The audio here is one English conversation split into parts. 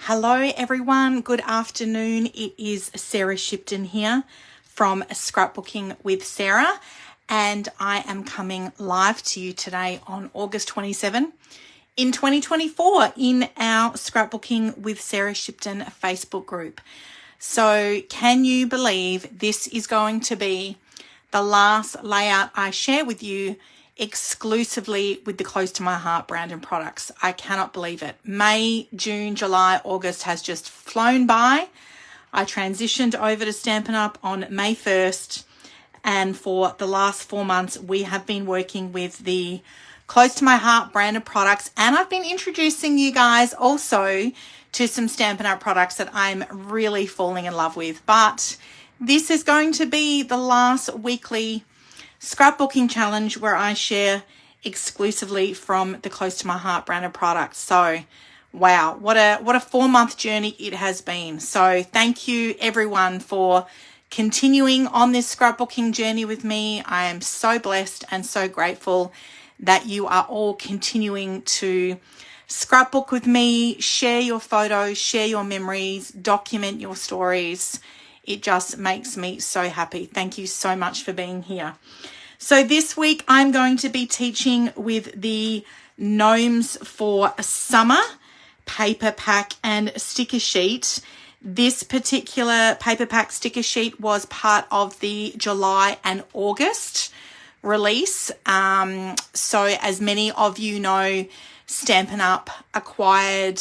Hello everyone, good afternoon. It is Sarah Shipton here from Scrapbooking with Sarah, and I am coming live to you today on August 27 in 2024 in our Scrapbooking with Sarah Shipton Facebook group. So can you believe this is going to be the last layout I share with you exclusively with the Close to My Heart brand and products? I cannot believe it. May, June, July, August has just flown by. I transitioned over to Stampin' Up on May 1st, and for the last 4 months we have been working with the Close to My Heart brand of products, and I've been introducing you guys also to some Stampin' Up products that I'm really falling in love with. But this is going to be the last weekly scrapbooking challenge where I share exclusively from the Close to My Heart brand of products. So wow, what a 4-month journey it has been. So thank you everyone for continuing on this scrapbooking journey with me. I am so blessed and so grateful that you are all continuing to scrapbook with me, share your photos, share your memories, document your stories. It just makes me so happy. Thank you so much for being here. So this week I'm going to be teaching with the Gnomes for Summer paper pack and sticker sheet. This particular paper pack sticker sheet was part of the July and August release. So as many of you know, Stampin' Up acquired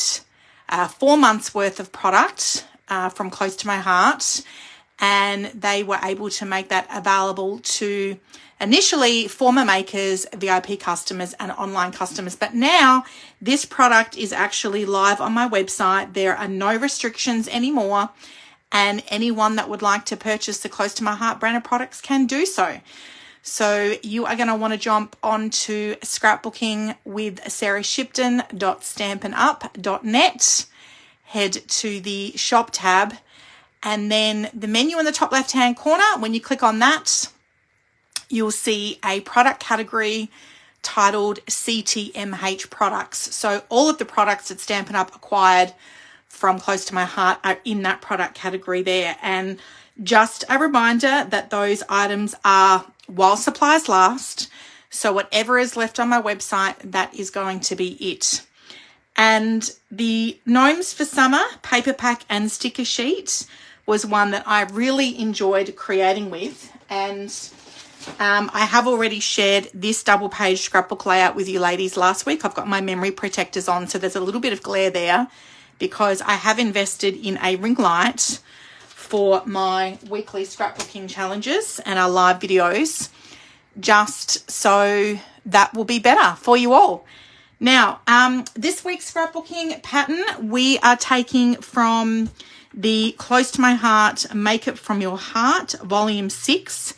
4 months worth of product from Close to My Heart, and they were able to make that available to initially former makers, VIP customers and online customers. But now this product is actually live on my website. There are no restrictions anymore, and anyone that would like to purchase the Close to My Heart brand of products can do so. So you are going to want to jump onto scrapbooking with sarahshipton.stampinup.net, head to the shop tab, and then the menu in the top left hand corner, when you click on that, you'll see a product category titled CTMH products. So all of the products that Stampin' Up acquired from Close to My Heart are in that product category there. And just a reminder that those items are while supplies last. So whatever is left on my website, that is going to be it. And the Gnomes for Summer paper pack and sticker sheet was one that I really enjoyed creating with. And I have already shared this double page scrapbook layout with you ladies last week. I've got my memory protectors on, so there's a little bit of glare there because I have invested in a ring light for my weekly scrapbooking challenges and our live videos, just so that will be better for you all. Now, this week's scrapbooking pattern we are taking from the Close to My Heart Make It From Your Heart Volume 6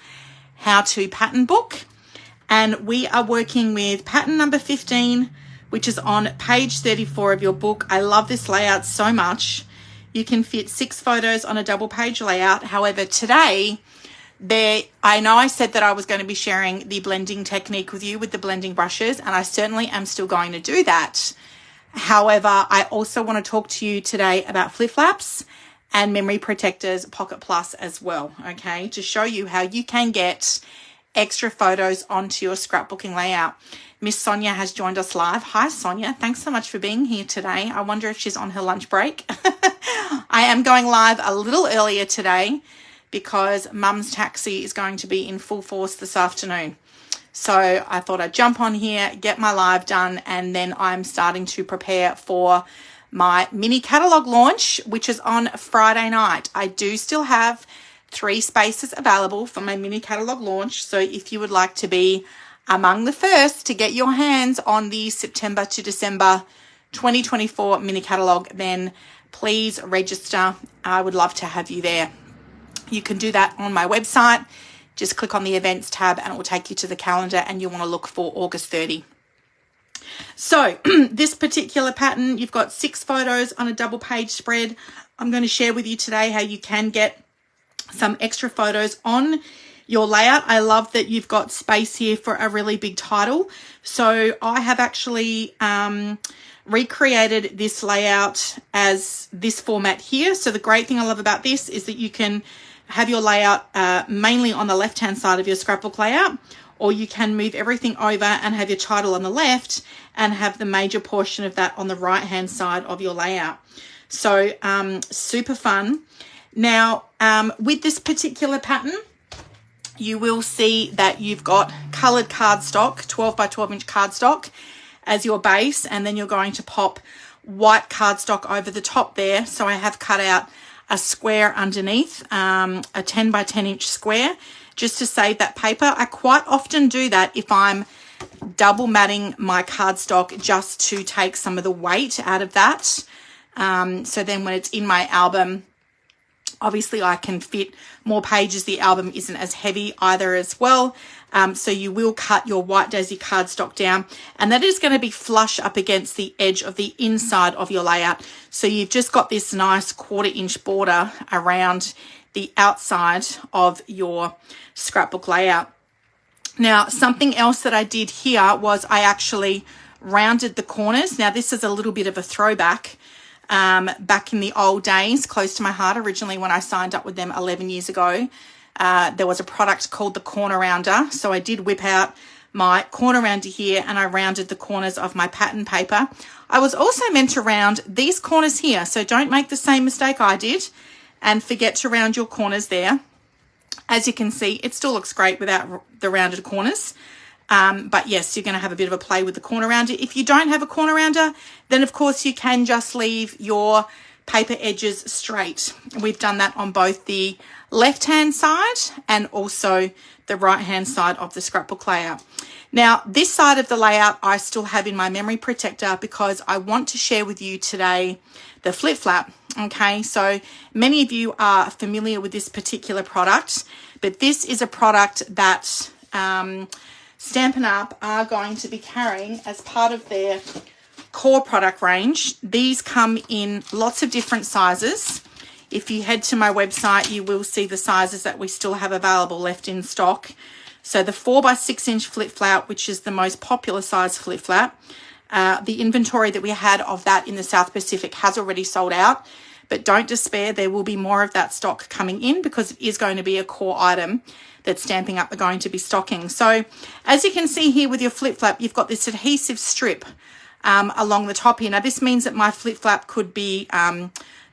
How To Pattern Book, and we are working with pattern number 15, which is on page 34 of your book. I love this layout so much. You can fit 6 photos on a double page layout. However, today, I know I said that I was going to be sharing the blending technique with you with the blending brushes, and I certainly am still going to do that. However, I also want to talk to you today about flip flaps and memory protectors Pocket Plus as well, okay, to show you how you can get extra photos onto your scrapbooking layout. Miss Sonia has joined us live. Hi, Sonia. Thanks so much for being here today. I wonder if she's on her lunch break. I am going live a little earlier today because Mum's taxi is going to be in full force this afternoon. So I thought I'd jump on here, get my live done, and then I'm starting to prepare for my mini catalogue launch, which is on Friday night. I do still have 3 spaces available for my mini catalogue launch. So if you would like to be among the first to get your hands on the September to December 2024 mini catalogue, then please register. I would love to have you there. You can do that on my website. Just click on the events tab and it will take you to the calendar, and you'll want to look for August 30. So this particular pattern, you've got 6 photos on a double page spread. I'm going to share with you today how you can get some extra photos on your layout. I love that you've got space here for a really big title. So I have actually recreated this layout as this format here. So the great thing I love about this is that you can have your layout mainly on the left-hand side of your scrapbook layout, or you can move everything over and have your title on the left and have the major portion of that on the right-hand side of your layout. So super fun. Now, with this particular pattern, you will see that you've got coloured cardstock, 12 by 12 inch cardstock as your base, and then you're going to pop white cardstock over the top there. So I have cut out a square underneath, a 10 by 10 inch square, just to save that paper. I quite often do that if I'm double matting my cardstock, just to take some of the weight out of that. So then when it's in my album, obviously I can fit more pages. The album isn't as heavy either as well. So you will cut your white daisy cardstock down, and that is going to be flush up against the edge of the inside of your layout. So you've just got this nice 1/4 inch border around the outside of your scrapbook layout. Now, something else that I did here was I actually rounded the corners. Now, this is a little bit of a throwback. Back in the old days, close to my heart, originally when I signed up with them 11 years ago, there was a product called the corner rounder. So I did whip out my corner rounder here and I rounded the corners of my pattern paper. I was also meant to round these corners here, so don't make the same mistake I did and forget to round your corners there. As you can see, it still looks great without the rounded corners. But yes, you're going to have a bit of a play with the corner rounder. If you don't have a corner rounder, then of course you can just leave your paper edges straight. We've done that on both the left-hand side and also the right-hand side of the scrapbook layout. Now, this side of the layout I still have in my memory protector because I want to share with you today the flip flap. Okay, so many of you are familiar with this particular product, but this is a product that Stampin' Up are going to be carrying as part of their core product range. These come in lots of different sizes. If you head to my website, you will see the sizes that we still have available left in stock. So the 4 by 6 inch flip flap, which is the most popular size flip flap, the inventory that we had of that in the South Pacific has already sold out, but don't despair, there will be more of that stock coming in because it is going to be a core item that Stampin' Up are going to be stocking. So as you can see here with your flip flap, you've got this adhesive strip along the top here. Now this means that my flip flap could be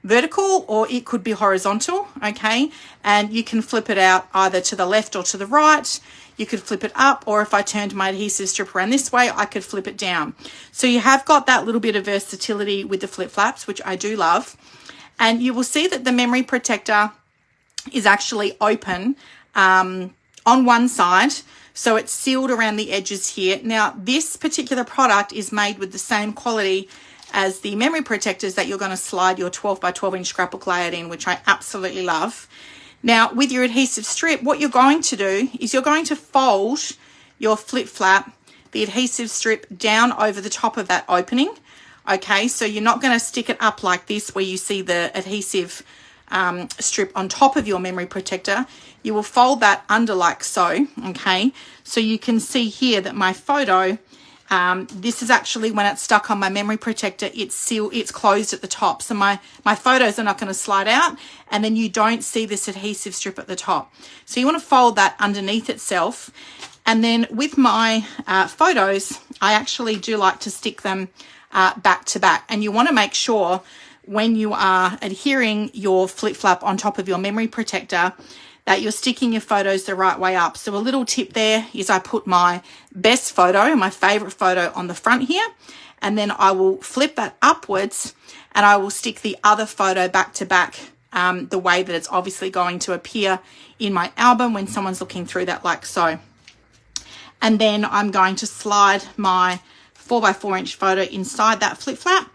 vertical or it could be horizontal, okay? And you can flip it out either to the left or to the right. You could flip it up, or if I turned my adhesive strip around this way, I could flip it down. So you have got that little bit of versatility with the flip flaps, which I do love. And you will see that the memory protector is actually open on one side, so it's sealed around the edges here. Now, this particular product is made with the same quality as the memory protectors that you're going to slide your 12 by 12 inch scrapbook layout in, which I absolutely love. Now, with your adhesive strip, what you're going to do is you're going to fold your flip flap, the adhesive strip, down over the top of that opening. Okay, so you're not going to stick it up like this where you see the adhesive strip on top of your memory protector. You will fold that under like so, okay? So you can see here that my photo, this is actually when it's stuck on my memory protector, it's sealed, it's closed at the top. So my photos are not going to slide out, and then you don't see this adhesive strip at the top. So you want to fold that underneath itself. And then with my photos, I actually do like to stick them back to back. And you want to make sure when you are adhering your flip flap on top of your memory protector that you're sticking your photos the right way up. So a little tip there is I put my best photo, my favorite photo, on the front here, and then I will flip that upwards and I will stick the other photo back to back the way that it's obviously going to appear in my album when someone's looking through that, like so. And then I'm going to slide my 4 by 4 inch photo inside that flip flap,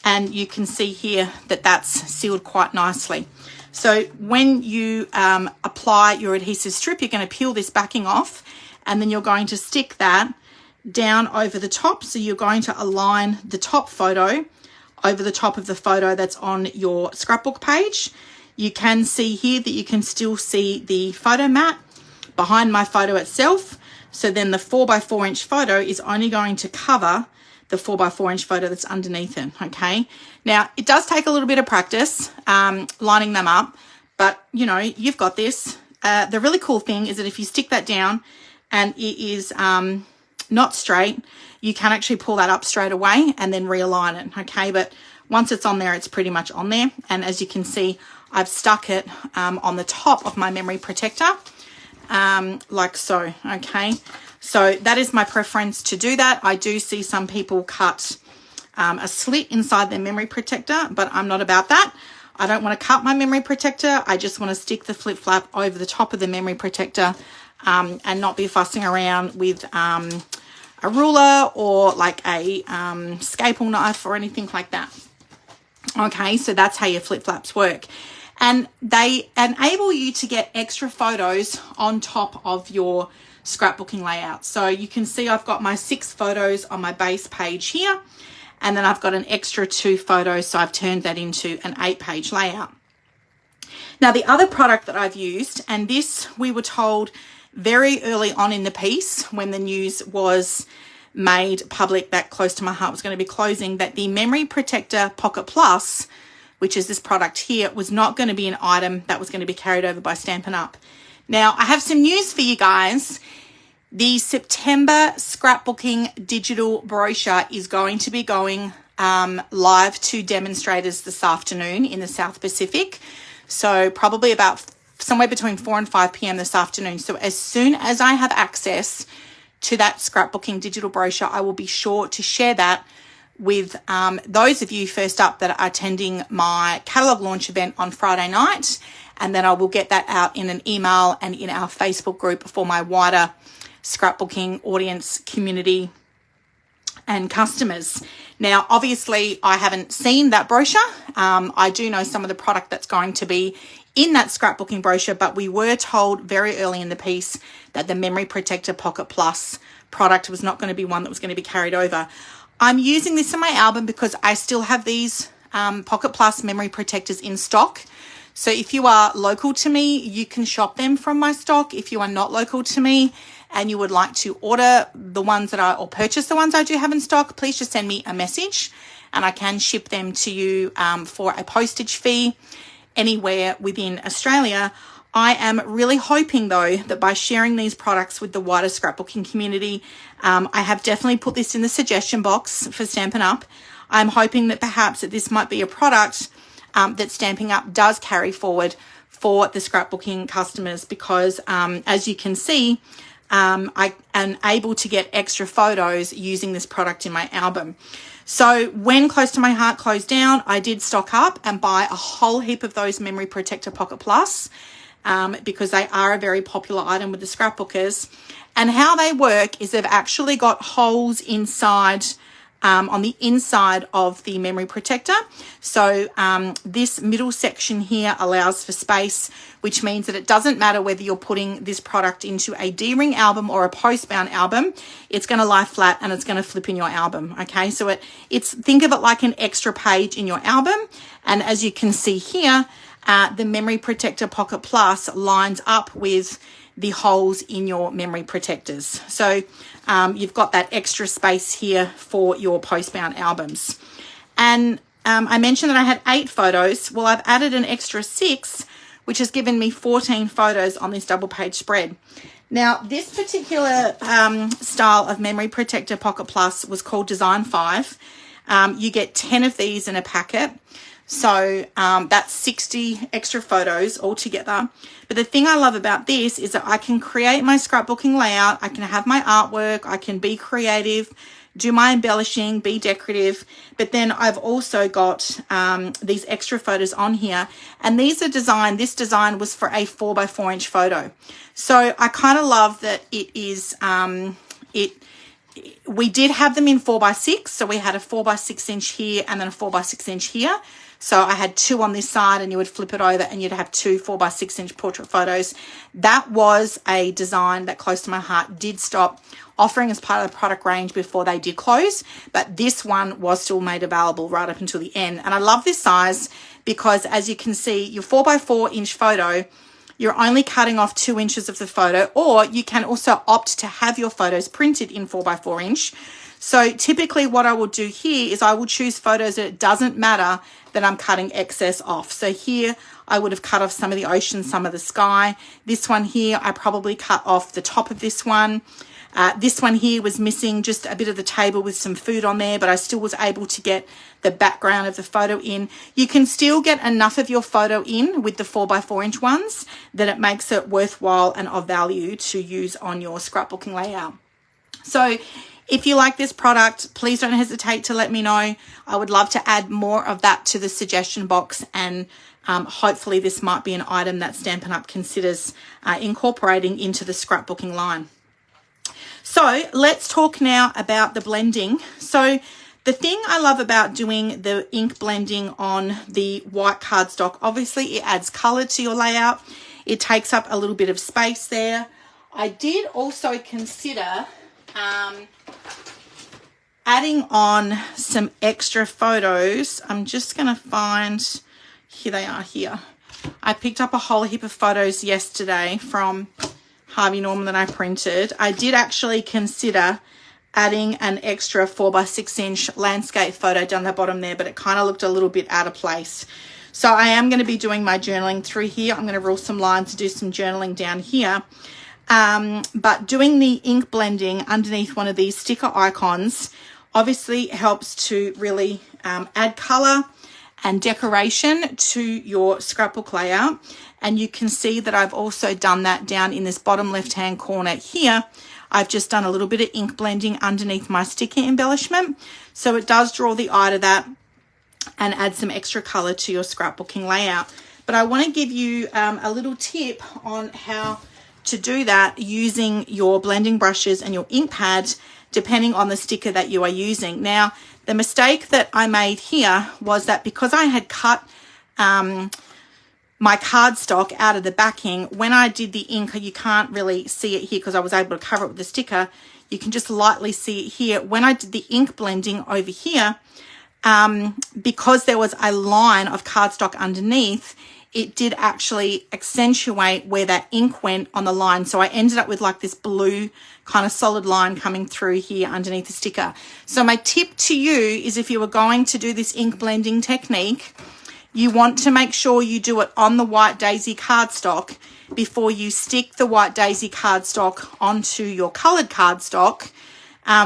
and you can see here that that's sealed quite nicely. So when you apply your adhesive strip, you're going to peel this backing off, and then you're going to stick that down over the top. So you're going to align the top photo over the top of the photo that's on your scrapbook page. You can see here that you can still see the photo mat behind my photo itself. So then the 4 by 4 inch photo is only going to cover the 4x4 inch photo that's underneath it. Okay. Now it does take a little bit of practice, lining them up, but you know, you've got this. The really cool thing is that if you stick that down and it is, not straight, you can actually pull that up straight away and then realign it. Okay. But once it's on there, it's pretty much on there. And as you can see, I've stuck it, on the top of my memory protector, like so. Okay. So that is my preference to do that. I do see some people cut a slit inside their memory protector, but I'm not about that. I don't want to cut my memory protector. I just want to stick the flip flap over the top of the memory protector, and not be fussing around with a ruler or like a scalpel knife or anything like that. Okay, so that's how your flip flaps work. And they enable you to get extra photos on top of your scrapbooking layout. So you can see I've got my 6 photos on my base page here, and then I've got an extra 2 photos, so I've turned that into an 8-page layout. Now the other product that I've used, and this we were told very early on in the piece when the news was made public that Close to My Heart was going to be closing, that the Memory Protector Pocket Plus, which is this product here, was not going to be an item that was going to be carried over by Stampin' Up. Now, I have some news for you guys. The September scrapbooking digital brochure is going to be going live to demonstrators this afternoon in the South Pacific. So probably about somewhere between 4 and 5 p.m. this afternoon. So as soon as I have access to that scrapbooking digital brochure, I will be sure to share that with those of you first up that are attending my catalogue launch event on Friday night. And then I will get that out in an email and in our Facebook group for my wider scrapbooking audience, community and customers. Now, obviously, I haven't seen that brochure. I do know some of the product that's going to be in that scrapbooking brochure, but we were told very early in the piece that the Memory Protector Pocket Plus product was not going to be one that was going to be carried over. I'm using this in my album because I still have these Pocket Plus memory protectors in stock. So if you are local to me, you can shop them from my stock. If you are not local to me and you would like to order the ones that or purchase the ones I do have in stock, please just send me a message and I can ship them to you for a postage fee anywhere within Australia. I am really hoping though that by sharing these products with the wider scrapbooking community, I have definitely put this in the suggestion box for Stampin' Up. I'm hoping that perhaps that this might be a product that Stampin' Up does carry forward for the scrapbooking customers, because as you can see, I am able to get extra photos using this product in my album. So when Close to My Heart closed down, I did stock up and buy a whole heap of those Memory Protector Pocket Plus because they are a very popular item with the scrapbookers. And how they work is they've actually got holes inside on the inside of the memory protector. So this middle section here allows for space, which means that it doesn't matter whether you're putting this product into a D-ring album or a postbound album, it's going to lie flat and it's going to flip in your album. Okay, so think of it like an extra page in your album. And as you can see here, the Memory Protector Pocket Plus lines up with the holes in your memory protectors. So you've got that extra space here for your postbound albums. And I mentioned that I had 8 photos. Well, I've added an extra 6, which has given me 14 photos on this double page spread. Now, this particular style of Memory Protector Pocket Plus was called Design 5. You get 10 of these in a packet. So that's 60 extra photos altogether. But the thing I love about this is that I can create my scrapbooking layout. I can have my artwork. I can be creative, do my embellishing, be decorative. But then I've also got these extra photos on here. And these are designed, this design was for a 4x4 inch photo. So I kind of love that it is, we did have them in 4x6. So we had a 4x6 inch here and then a 4x6 inch here. So I had 2 on this side and you would flip it over and you'd have 2 4x6 inch portrait photos. That was a design that Close to My Heart did stop offering as part of the product range before they did close. But this one was still made available right up until the end. And I love this size because as you can see, your 4x4 inch photo, you're only cutting off 2 inches of the photo, or you can also opt to have your photos printed in 4x4 inch. So typically what I will do here is I will choose photos that it doesn't matter that I'm cutting excess off. So here I would have cut off some of the ocean, some of the sky. This one here, I probably cut off the top of this one. This one here was missing just a bit of the table with some food on there, but I still was able to get the background of the photo in. You can still get enough of your photo in with the 4x4 inch ones that it makes it worthwhile and of value to use on your scrapbooking layout. So if you like this product, please don't hesitate to let me know. I would love to add more of that to the suggestion box, and hopefully this might be an item that Stampin' Up! Considers incorporating into the scrapbooking line. So let's talk now about the blending. So the thing I love about doing the ink blending on the white cardstock, obviously it adds color to your layout. It takes up a little bit of space there. I did also consider adding on some extra photos. I'm just going to find, here they are here. I picked up a whole heap of photos yesterday from Harvey Norman that I printed. I did actually consider adding an extra 4x6 inch landscape photo down the bottom there, but it kind of looked a little bit out of place. So I am going to be doing my journaling through here. I'm going to rule some lines to do some journaling down here. But doing the ink blending underneath one of these sticker icons obviously helps to really add color and decoration to your scrapbook layout. And you can see that I've also done that down in this bottom left-hand corner here. I've just done a little bit of ink blending underneath my sticker embellishment. So it does draw the eye to that and add some extra color to your scrapbooking layout. But I want to give you a little tip on how to do that using your blending brushes and your ink pad, depending on the sticker that you are using. Now, the mistake that I made here was that because I had cut my cardstock out of the backing, when I did the ink, you can't really see it here because I was able to cover it with the sticker. You can just lightly see it here. When I did the ink blending over here, because there was a line of cardstock underneath, it did actually accentuate where that ink went on the line. So I ended up with like this blue kind of solid line coming through here underneath the sticker. So my tip to you is, if you were going to do this ink blending technique, you want to make sure you do it on the White Daisy cardstock before you stick the White Daisy cardstock onto your colored cardstock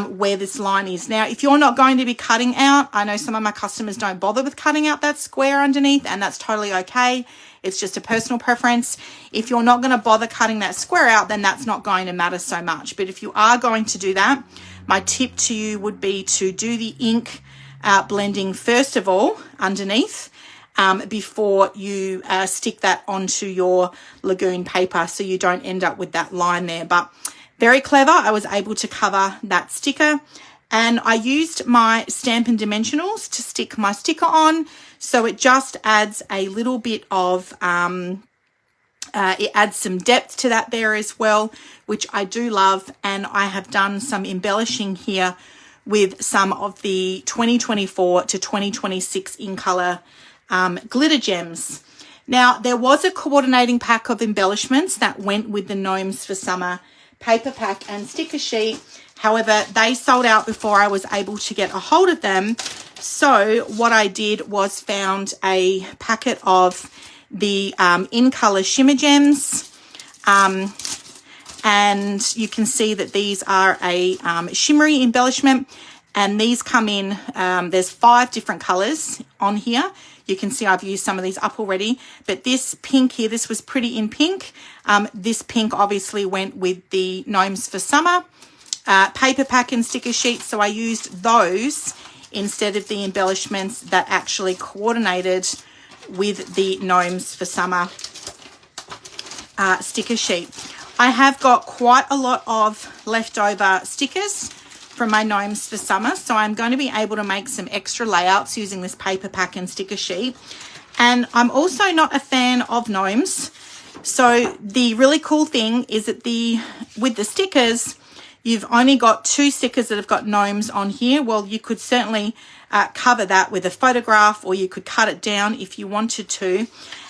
where this line is. Now, if you're not going to be cutting out, I know some of my customers don't bother with cutting out that square underneath, and that's totally okay. It's just a personal preference. If you're not going to bother cutting that square out, then that's not going to matter so much. But if you are going to do that, my tip to you would be to do the ink blending first of all underneath, before you stick that onto your lagoon paper, so you don't end up with that line there. But very clever. I was able to cover that sticker, and I used my Stampin' Dimensionals to stick my sticker on, so it just adds a little bit of it adds some depth to that there as well, which I do love. And I have done some embellishing here with some of the 2024 to 2026 in color glitter gems. Now, there was a coordinating pack of embellishments that went with the Gnomes for Summer paper pack and sticker sheet. However, they sold out before I was able to get a hold of them. So what I did was found a packet of the in color shimmer gems, and you can see that these are a shimmery embellishment, and these come in, there's 5 different colors on here. You can see I've used some of these up already, but this pink here, this was pretty in pink. This pink obviously went with the Gnomes for Summer paper pack and sticker sheets, so I used those instead of the embellishments that actually coordinated with the Gnomes for Summer sticker sheet. I have got quite a lot of leftover stickers from my Gnomes for Summer, so I'm going to be able to make some extra layouts using this paper pack and sticker sheet. And I'm also not a fan of gnomes, so the really cool thing is that with the stickers, you've only got 2 stickers that have got gnomes on here. Well, you could certainly cover that with a photograph, or you could cut it down if you wanted to.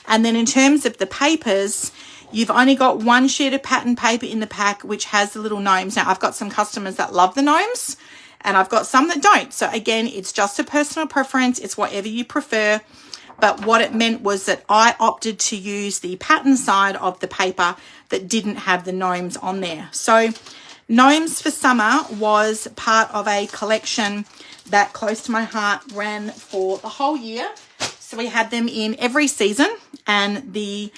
And then in terms of the papers, you've only got 1 sheet of pattern paper in the pack which has the little gnomes. Now, I've got some customers that love the gnomes, and I've got some that don't. So again, it's just a personal preference. It's whatever you prefer. But what it meant was that I opted to use the pattern side of the paper that didn't have the gnomes on there. So Gnomes for Summer was part of a collection that Close to My Heart ran for the whole year. So we had them in every season, and the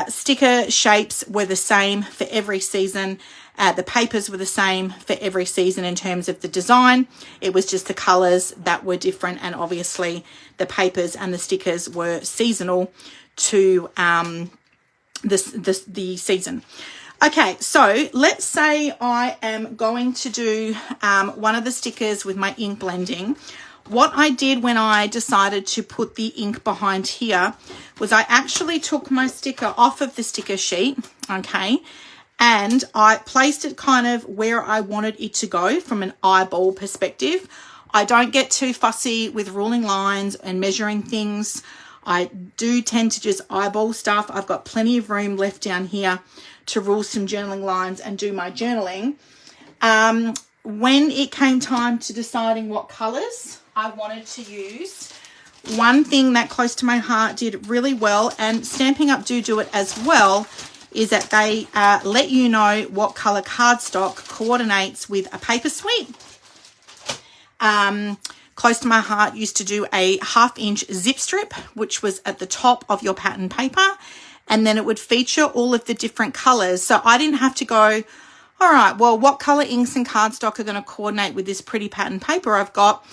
sticker shapes were the same for every season. The papers were the same for every season in terms of the design. It was just the colours that were different, and obviously the papers and the stickers were seasonal to the season. Okay, so let's say I am going to do one of the stickers with my ink blending. What I did when I decided to put the ink behind here was I actually took my sticker off of the sticker sheet, okay, and I placed it kind of where I wanted it to go from an eyeball perspective. I don't get too fussy with ruling lines and measuring things. I do tend to just eyeball stuff. I've got plenty of room left down here to rule some journaling lines and do my journaling. When it came time to deciding what colours I wanted to use, one thing that Close to My Heart did really well, and Stampin' Up! Do it as well, is that they let you know what colour cardstock coordinates with a paper suite. Close to My Heart used to do a 1/2-inch zip strip, which was at the top of your pattern paper, and then it would feature all of the different colours. So I didn't have to go, all right, well, what colour inks and cardstock are going to coordinate with this pretty pattern paper I've got?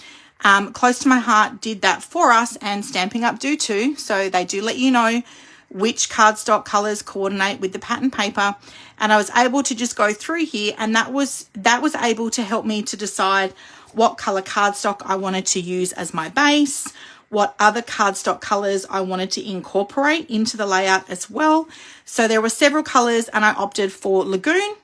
Close to My Heart did that for us, and Stampin' Up! Do too. So they do let you know which cardstock colours coordinate with the pattern paper. And I was able to just go through here, and that was able to help me to decide what colour cardstock I wanted to use as my base, what other cardstock colours I wanted to incorporate into the layout as well. So there were several colours, and I opted for Lagoon,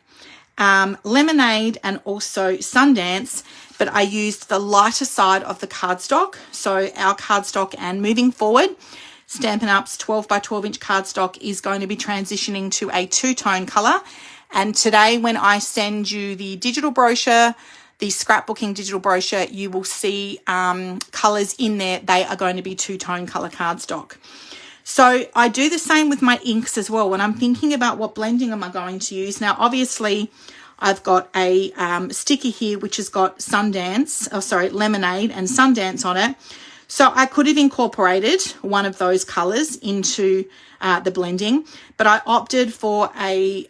Lemonade, and also Sundance, but I used the lighter side of the cardstock. So our cardstock, and moving forward, Stampin' Up's 12 by 12 inch cardstock is going to be transitioning to a two-tone colour. And today, when I send you the digital brochure, the scrapbooking digital brochure, you will see colours in there. They are going to be two-tone colour cardstock. So I do the same with my inks as well. When I'm thinking about what blending am I going to use. Now, obviously, I've got a sticker here which has got Lemonade and Sundance on it. So I could have incorporated one of those colours into the blending, but I opted for a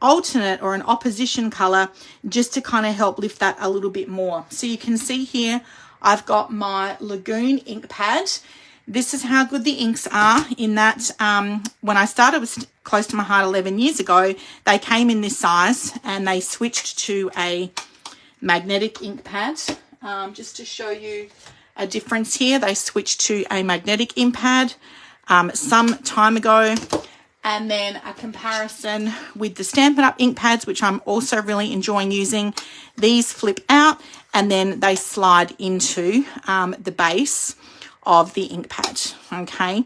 alternate or an opposition colour just to kind of help lift that a little bit more. So you can see here I've got my Lagoon ink pad. This is how good the inks are, in that when I started with Close to My Heart 11 years ago, they came in this size, and they switched to a magnetic ink pad. Just to show you a difference here, they switched to a magnetic ink pad some time ago, and then a comparison with the Stampin' Up! Ink pads, which I'm also really enjoying using. These flip out, and then they slide into the base of the ink pad. Okay,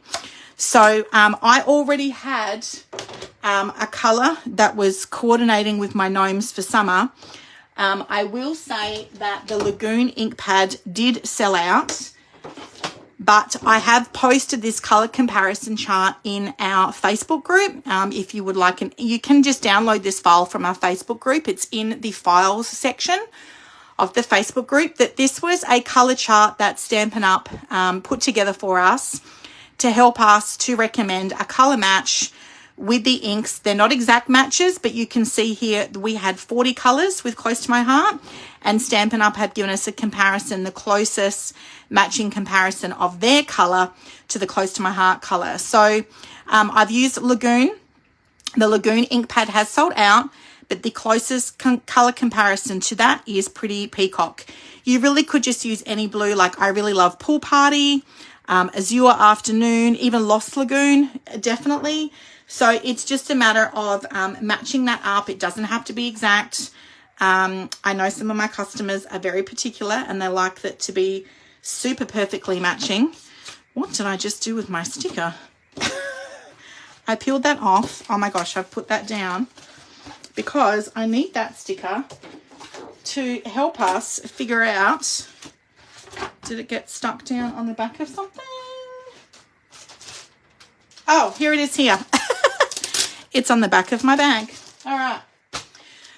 so I already had a colour that was coordinating with my Gnomes for Summer. I will say that the Lagoon ink pad did sell out, but I have posted this colour comparison chart in our Facebook group. If you would like, you can just download this file from our Facebook group. It's in the files section of the Facebook group. That this was a colour chart that Stampin' Up! Put together for us to help us to recommend a colour match with the inks. They're not exact matches, but you can see here we had 40 colours with Close to My Heart, and Stampin' Up! Had given us a comparison, the closest matching comparison of their colour to the Close to My Heart colour. So I've used Lagoon. The Lagoon ink pad has sold out, but the closest colour comparison to that is Pretty Peacock. You really could just use any blue. Like, I really love Pool Party, Azure Afternoon, even Lost Lagoon, definitely. So it's just a matter of matching that up. It doesn't have to be exact. I know some of my customers are very particular, and they like that to be super perfectly matching. What did I just do with my sticker? I peeled that off. Oh my gosh, I've put that down, because I need that sticker to help us figure out, did it get stuck down on the back of something? Oh, here it is here. It's on the back of my bag. All right.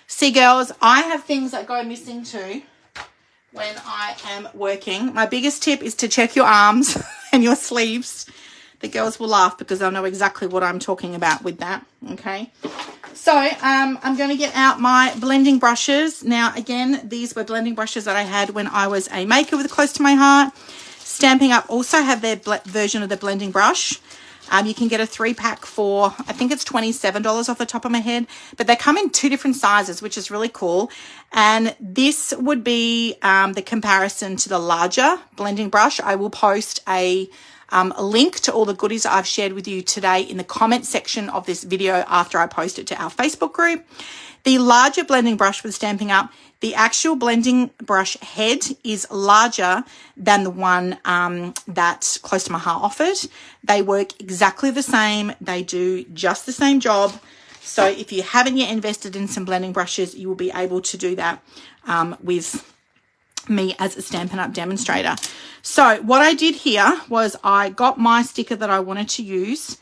See, girls, I have things that go missing too when I am working. My biggest tip is to check your arms and your sleeves. The girls will laugh because they'll know exactly what I'm talking about with that, okay? So I'm going to get out my blending brushes. Now, again, these were blending brushes that I had when I was a maker with Close to My Heart. Stampin' Up! Also have their version of the blending brush. You can get a 3-pack for, I think it's $27 off the top of my head, but they come in 2 different sizes, which is really cool. And this would be the comparison to the larger blending brush. I will post a link to all the goodies I've shared with you today in the comment section of this video after I post it to our Facebook group. The larger blending brush with Stampin' Up!, the actual blending brush head is larger than the one that Close to My Heart offered. They work exactly the same. They do just the same job. So if you haven't yet invested in some blending brushes, you will be able to do that with me as a Stampin' Up! Demonstrator. So what I did here was I got my sticker that I wanted to use,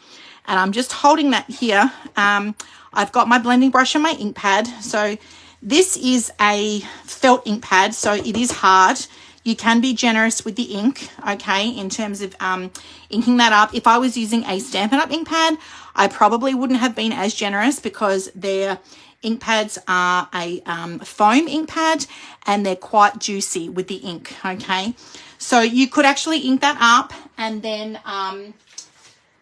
and I'm just holding that here. I've got my blending brush and my ink pad. So this is a felt ink pad, so it is hard. You can be generous with the ink, okay, in terms of inking that up. If I was using a Stampin' Up! Ink pad, I probably wouldn't have been as generous because their ink pads are a foam ink pad and they're quite juicy with the ink, okay. So you could actually ink that up and then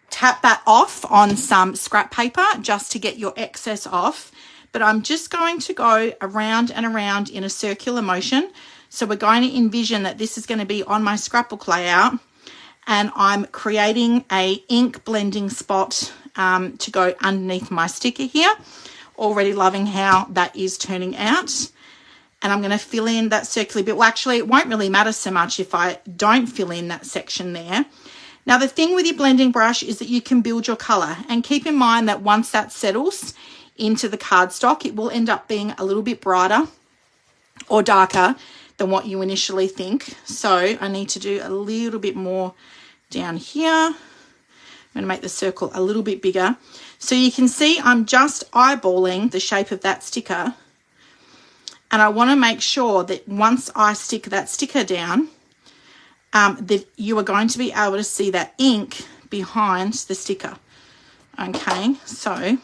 tap that off on some scrap paper just to get your excess off. But I'm just going to go around and around in a circular motion. So we're going to envision that this is going to be on my scrapbook layout, and I'm creating a ink blending spot to go underneath my sticker here. Already loving how that is turning out. And I'm going to fill in that circular bit. Well, actually, it won't really matter so much if I don't fill in that section there. Now, the thing with your blending brush is that you can build your colour. And keep in mind that once that settles into the cardstock, it will end up being a little bit brighter or darker than what you initially think. So I need to do a little bit more down here. I'm going to make the circle a little bit bigger. So you can see I'm just eyeballing the shape of that sticker. And I want to make sure that once I stick that sticker down, that you are going to be able to see that ink behind the sticker. Okay, so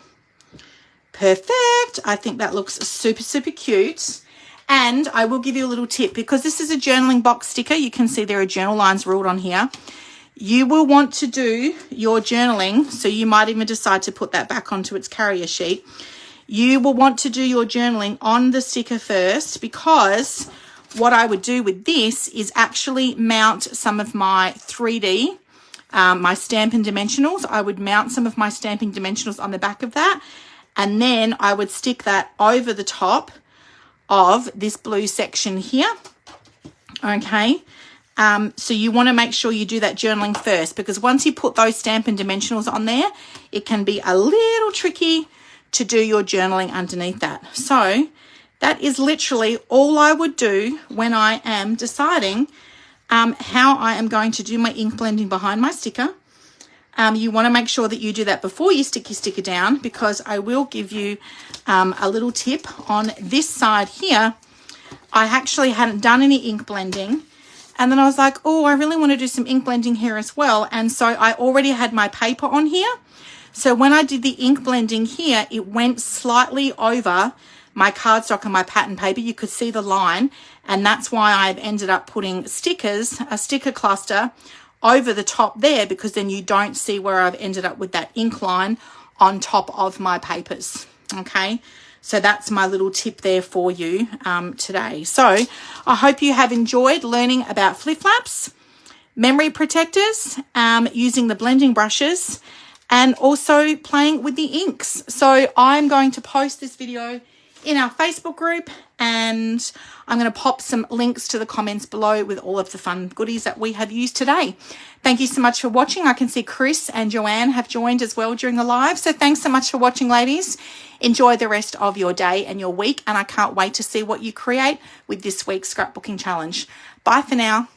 perfect. I think that looks super, super cute. And I will give you a little tip, because this is a journaling box sticker. You can see there are journal lines ruled on here. You will want to do your journaling, so you might even decide to put that back onto its carrier sheet. You will want to do your journaling on the sticker first, because what I would do with this is actually mount some of my 3D, my Stampin' Dimensionals. I would mount some of my Stampin' Dimensionals on the back of that, and then I would stick that over the top of this blue section here. Okay. So you want to make sure you do that journaling first, because once you put those Stampin' Dimensionals on there, it can be a little tricky to do your journaling underneath that. So that is literally all I would do when I am deciding how I am going to do my ink blending behind my sticker. You want to make sure that you do that before you stick your sticker down, because I will give you a little tip on this side here. I actually hadn't done any ink blending, and then I was like, oh, I really want to do some ink blending here as well. And so I already had my paper on here. So when I did the ink blending here, it went slightly over my cardstock and my pattern paper. You could see the line, and that's why I've ended up putting stickers, a sticker cluster, over the top there, because then you don't see where I've ended up with that ink line on top of my papers. Okay, so that's my little tip there for you today. So I hope you have enjoyed learning about flip flaps, memory protectors, using the blending brushes, and also playing with the inks. So I'm going to post this video in our Facebook group, and I'm going to pop some links to the comments below with all of the fun goodies that we have used today. Thank you so much for watching. I can see Chris and Joanne have joined as well during the live. So thanks so much for watching, ladies. Enjoy the rest of your day and your week, and I can't wait to see what you create with this week's scrapbooking challenge. Bye for now.